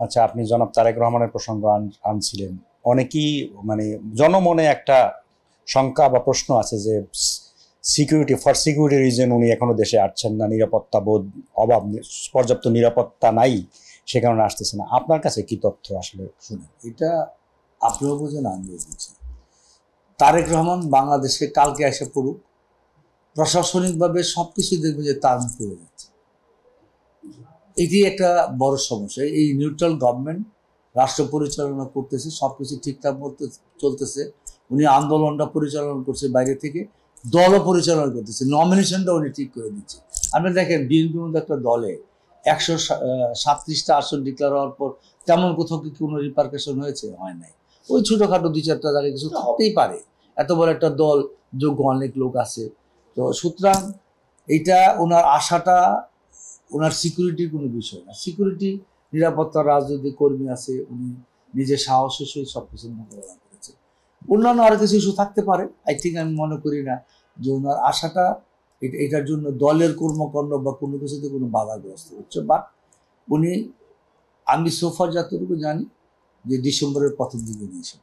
আচ্ছা, আপনি জনাব তারেক রহমানের প্রসঙ্গ আনছিলেন। অনেকেই মানে জনমনে একটা শঙ্কা বা প্রশ্ন আছে যে সিকিউরিটি রিজন উনি এখনো দেশে আসছেন না, নিরাপত্তা বোধ অভাব, পর্যাপ্ত নিরাপত্তা নাই, সে কারণে আসতেছে না। আপনার কাছে কি তথ্য আসলে? শুনুন, এটা আপনিও বুঝেন, আমিও বুঝি। তারেক রহমান বাংলাদেশে কালকে এসে পড়ুক, প্রশাসনিকভাবে সবকিছু দেখবে যে তার মুখে হয়ে যাচ্ছে। এটি একটা বড় সমস্যা। এই নিউট্রাল গভর্নমেন্ট রাষ্ট্র পরিচালনা করতেছে, সবকিছু ঠিকঠাক মতো চলতেছে। উনি আন্দোলনটা পরিচালনা করছে বাইরে থেকে, দলও পরিচালনা করতেছে, নমিনেশনটা উনি ঠিক করে দিচ্ছে। আপনি দেখেন বিএনপির মধ্যে একটা দলে 137টা আসন ডিক্লেয়ার হওয়ার পর তেমন কোথাও কি কোনো রিপারকেশন হয়েছে? হয় নাই। ওই ছোটোখাটো 2-4টা জায়গায় কিছু থাকতেই পারে, এত বড় একটা দল, যোগ্য অনেক লোক আছে। তো সুতরাং এইটা ওনার আশাটা, ওনার সিকিউরিটির কোনো বিষয় না। সিকিউরিটি, নিরাপত্তা, রাজনৈতিক কর্মী আছে, উনি নিজের সাহসের সহিত সব কিছু মোকাবেলা করেছে। অন্যান্য আরও কিছু ইস্যু থাকতে পারে, আই থিঙ্ক, আমি মনে করি না যে ওনার আশাটা এটার জন্য দলের কর্মকাণ্ড বা কোনো কিছুতে কোনো বাধাগ্রস্ত হচ্ছে। বাট উনি, আমি সোফার যতটুকু জানি যে ডিসেম্বরের প্রথম দিকে নিয়ে এসে